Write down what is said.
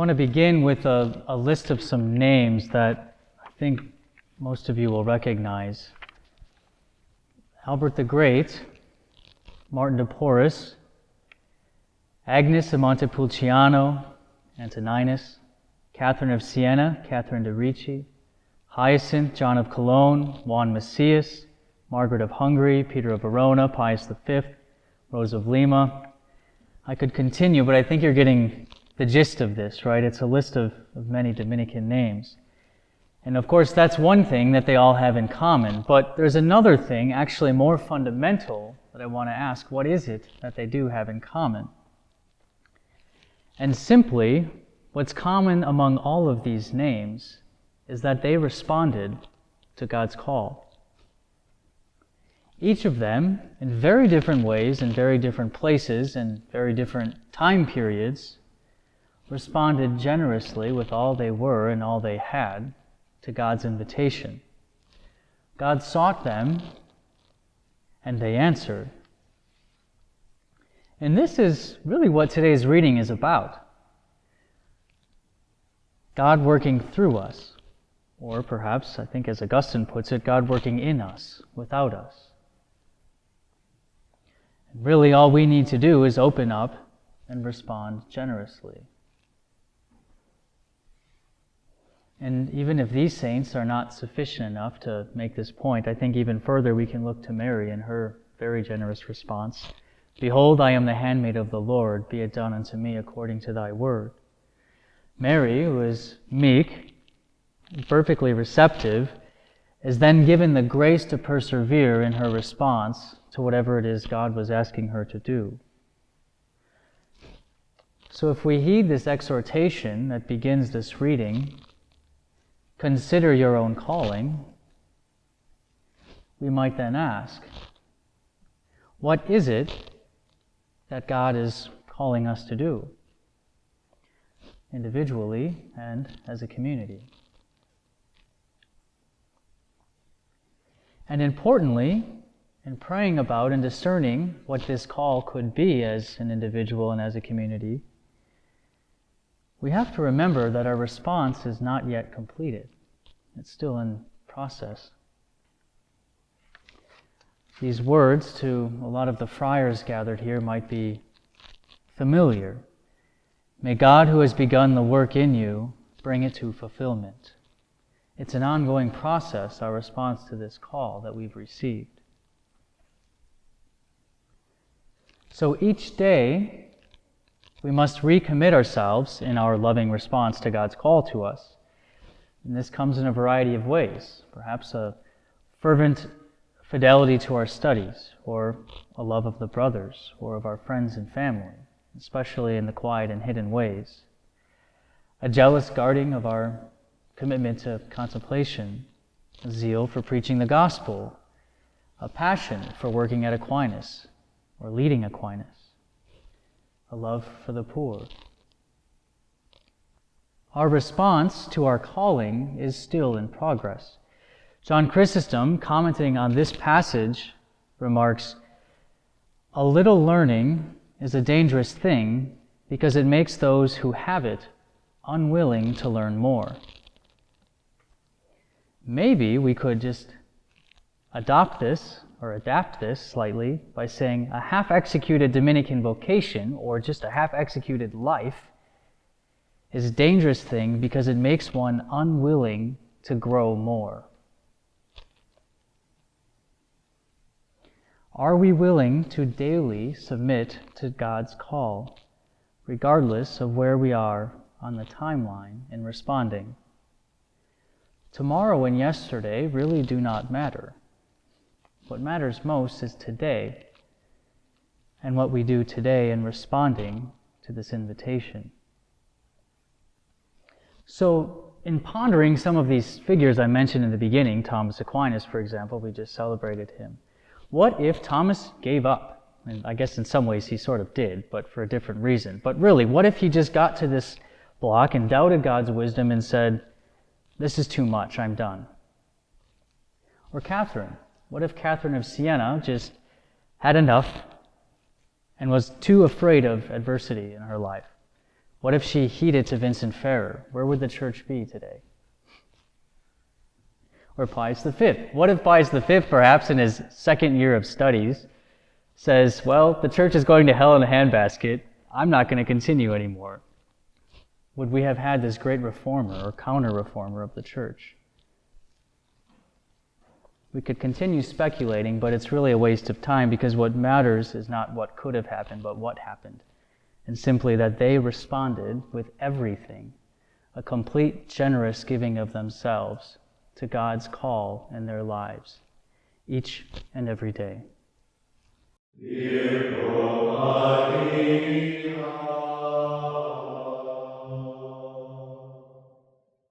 want to begin with a list of some names that I think most of you will recognize. Albert the Great, Martin de Porres, Agnes of Montepulciano, Antoninus, Catherine of Siena, Catherine de' Ricci, Hyacinth, John of Cologne, Juan Macias, Margaret of Hungary, Peter of Verona, Pius V, Rose of Lima. I could continue, but I think you're getting the gist of this, right? It's a list of many Dominican names. And of course, that's one thing that they all have in common. But there's another thing, actually more fundamental, that I want to ask. What is it that they do have in common? And simply, what's common among all of these names is that they responded to God's call. Each of them, in very different ways, in very different places, and very different time periods, responded generously with all they were and all they had to God's invitation. God sought them, and they answered. And this is really what today's reading is about. God working through us, or perhaps, I think as Augustine puts it, God working in us, without us. And really all we need to do is open up and respond generously. And even if these saints are not sufficient enough to make this point, I think even further we can look to Mary and her very generous response. Behold, I am the handmaid of the Lord, be it done unto me according to thy word. Mary, who is meek, perfectly receptive, is then given the grace to persevere in her response to whatever it is God was asking her to do. So if we heed this exhortation that begins this reading, consider your own calling, we might then ask, what is it that God is calling us to do, individually and as a community? And importantly, in praying about and discerning what this call could be as an individual and as a community, we have to remember that our response is not yet completed. It's still in process. These words to a lot of the friars gathered here might be familiar. May God, who has begun the work in you, bring it to fulfillment. It's an ongoing process, our response to this call that we've received. So each day, we must recommit ourselves in our loving response to God's call to us. And this comes in a variety of ways. Perhaps a fervent fidelity to our studies, or a love of the brothers, or of our friends and family, especially in the quiet and hidden ways. A jealous guarding of our commitment to contemplation, a zeal for preaching the gospel, a passion for working at Aquinas, or leading Aquinas, a love for the poor. Our response to our calling is still in progress. John Chrysostom, commenting on this passage, remarks, "A little learning is a dangerous thing because it makes those who have it unwilling to learn more." Maybe we could just adopt this or adapt this slightly by saying a half-executed Dominican vocation or just a half-executed life is a dangerous thing because it makes one unwilling to grow more. Are we willing to daily submit to God's call, regardless of where we are on the timeline in responding? Tomorrow and yesterday really do not matter. What matters most is today, and what we do today in responding to this invitation. So, in pondering some of these figures I mentioned in the beginning, Thomas Aquinas, for example, we just celebrated him. What if Thomas gave up? And I guess in some ways he sort of did, but for a different reason. But really, what if he just got to this block and doubted God's wisdom and said, "This is too much, I'm done"? Or Catherine. What if Catherine of Siena just had enough and was too afraid of adversity in her life? What if she heeded to Vincent Ferrer? Where would the church be today? Or Pius V. What if Pius V, perhaps in his second year of studies, says, well, the church is going to hell in a handbasket. I'm not going to continue anymore. Would we have had this great reformer or counter-reformer of the church? We could continue speculating, but it's really a waste of time because what matters is not what could have happened, but what happened. And simply that they responded with everything, a complete, generous giving of themselves to God's call in their lives, each and every day.